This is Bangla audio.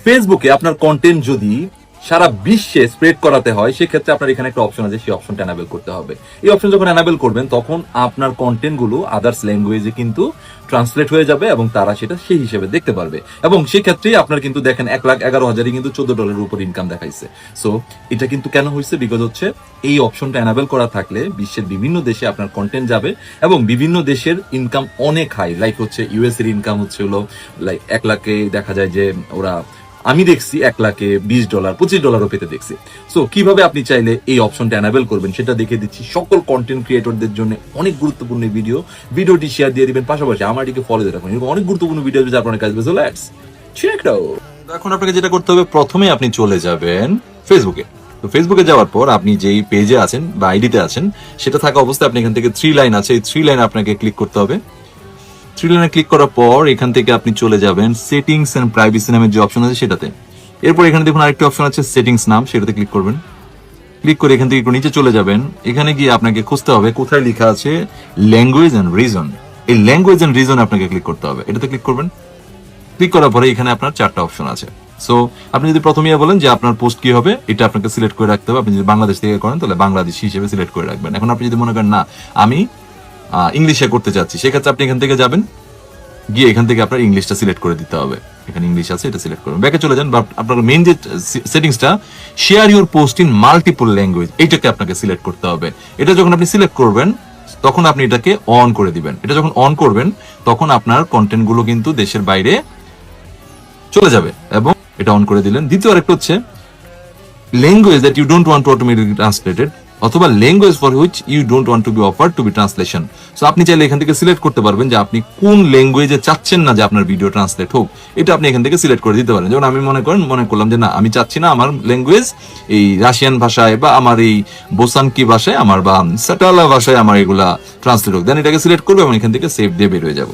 ফেসবুকে আপনার কন্টেন্ট যদি সারা বিশ্বে স্প্রেড করাতে হয়, সেক্ষেত্রে আপনার এখানে একটা অপশন আছে, সেই অপশনটা এনাবেল করতে হবে। এই অপশন যখন এনাবেল করবেন, তখন আপনার কন্টেন্ট গুলো আদার্স ল্যাঙ্গুয়েজে কিন্তু ট্রান্সলেট হয়ে যাবে এবং তারা সেটা সেই হিসেবে দেখতে পারবে। এবং সেই ক্ষেত্রেই আপনার কিন্তু দেখেন $1,11,000 কিন্তু $14 উপর ইনকাম দেখাইছে। সো এটা কিন্তু কেন হয়েছে? বিকজ হচ্ছে এই অপশনটা এনাবেল করা থাকলে বিশ্বের বিভিন্ন দেশে আপনার কন্টেন্ট যাবে এবং বিভিন্ন দেশের ইনকাম অনেক হাই। লাইক হচ্ছে ইউএস এর ইনকাম হচ্ছে হলো লাইক 1 লাখে দেখা যায় যে ওরা, আমি দেখছি $1,20, $25 পেতে দেখছি। সো কিভাবে আপনি চাইলে এই অপশনটা এনাবেল করবেন সেটা দেখে দিচ্ছি। সকল কন্টেন্ট ক্রিয়েটরদের জন্য অনেক গুরুত্বপূর্ণ ভিডিওটি শেয়ার দিয়ে দিবেন, পাশাপাশি আমার এটিকে ফলো দিয়ে রাখুন। এরকম অনেক গুরুত্বপূর্ণ ভিডিও যদি আপনার কাছে বেশি, লেটস চেক ইট আউট। এখন আপনাকে যেটা করতে হবে, প্রথমে আপনি চলে যাবেন ফেসবুকে। তো ফেসবুকে যাওয়ার পর আপনি যেই পেজে আছেন বা আইডিতে আছেন, সেটা থাকা অবস্থায় আপনি এখান থেকে 3 লাইন আছে, এই 3 লাইন আপনাকে ক্লিক করতে হবে। 3 লাইনে ক্লিক করার পর এখান থেকে আপনি চলে যাবেন সেটিংস এন্ড প্রাইভেসি নামের যে অপশন আছে সেটাতে। এরপর এখানে দেখুন আরেকটা অপশন আছে সেটিংস নাম, সেটাতে ক্লিক করবেন। ক্লিক করে এখান থেকে একটু নিচে চলে যাবেন। এখানে গিয়ে আপনাকে খুঁজতে হবে কোথায় লেখা আছে ল্যাঙ্গুয়েজ এন্ড রিজন। এই ল্যাঙ্গুয়েজ এন্ড রিজন আপনাকে ক্লিক করতে হবে, এটাতে ক্লিক করবেন। ক্লিক করার পরে এখানে আপনার 4টা অপশন আছে। সো আপনি যদি প্রথমেই বলেন যে আপনার পোস্ট কি হবে, এটা আপনাকে সিলেক্ট করে রাখতে হবে। আপনি যদি বাংলাদেশ থেকে করেন তাহলে বাংলাদেশি হিসেবে সিলেক্ট করে রাখবেন। এখন আপনি যদি মনে করেন না আমি ইংলিশে করতে চাচ্ছি, সেক্ষেত্রে আপনি এখান থেকে যাবেন, গিয়ে এখান থেকে আপনার ইংলিশটা সিলেক্ট করে দিতে হবে। এখানে ইংলিশ আছে, এটা সিলেক্ট করবেন। ব্যাকে চলে যান, বা আপনার মেইন যে সেটিংসটা share your post in multiple language, এইটাকে আপনাকে সিলেক্ট করতে হবে। এটা যখন আপনি সিলেক্ট করবেন তখন আপনি এটাকে অন করে দিবেন। এটা যখন অন করবেন তখন আপনার কন্টেন্ট গুলো কিন্তু দেশের বাইরে চলে যাবে, এবং এটা অন করে দিলেন। দ্বিতীয় আরেকটা হচ্ছে language that you don't want to automatically translated, অথবা language for which you don't want to be offered to be translation. So আপনি চাইলে এখান থেকে সিলেক্ট করতে পারবেন যে আপনি কোন ল্যাঙ্গুয়েজে চাচ্ছেন না যে আপনার ভিডিও ট্রান্সলেট হোক, এটা আপনি এখান থেকে সিলেক্ট করে দিতে পারেন। যেমন আমি মনে করলাম যে না, আমি চাচ্ছি না আমার ল্যাঙ্গুয়েজ এই রাশিয়ান ভাষায় বা আমার এই বোসানকি ভাষায় আমার বা সাটালা ভাষায় আমার এগুলা ট্রান্সলেট হোক, দেন এটাকে সিলেক্ট করবো এবং এখান থেকে সেভ দিয়ে বের হয়ে যাবো।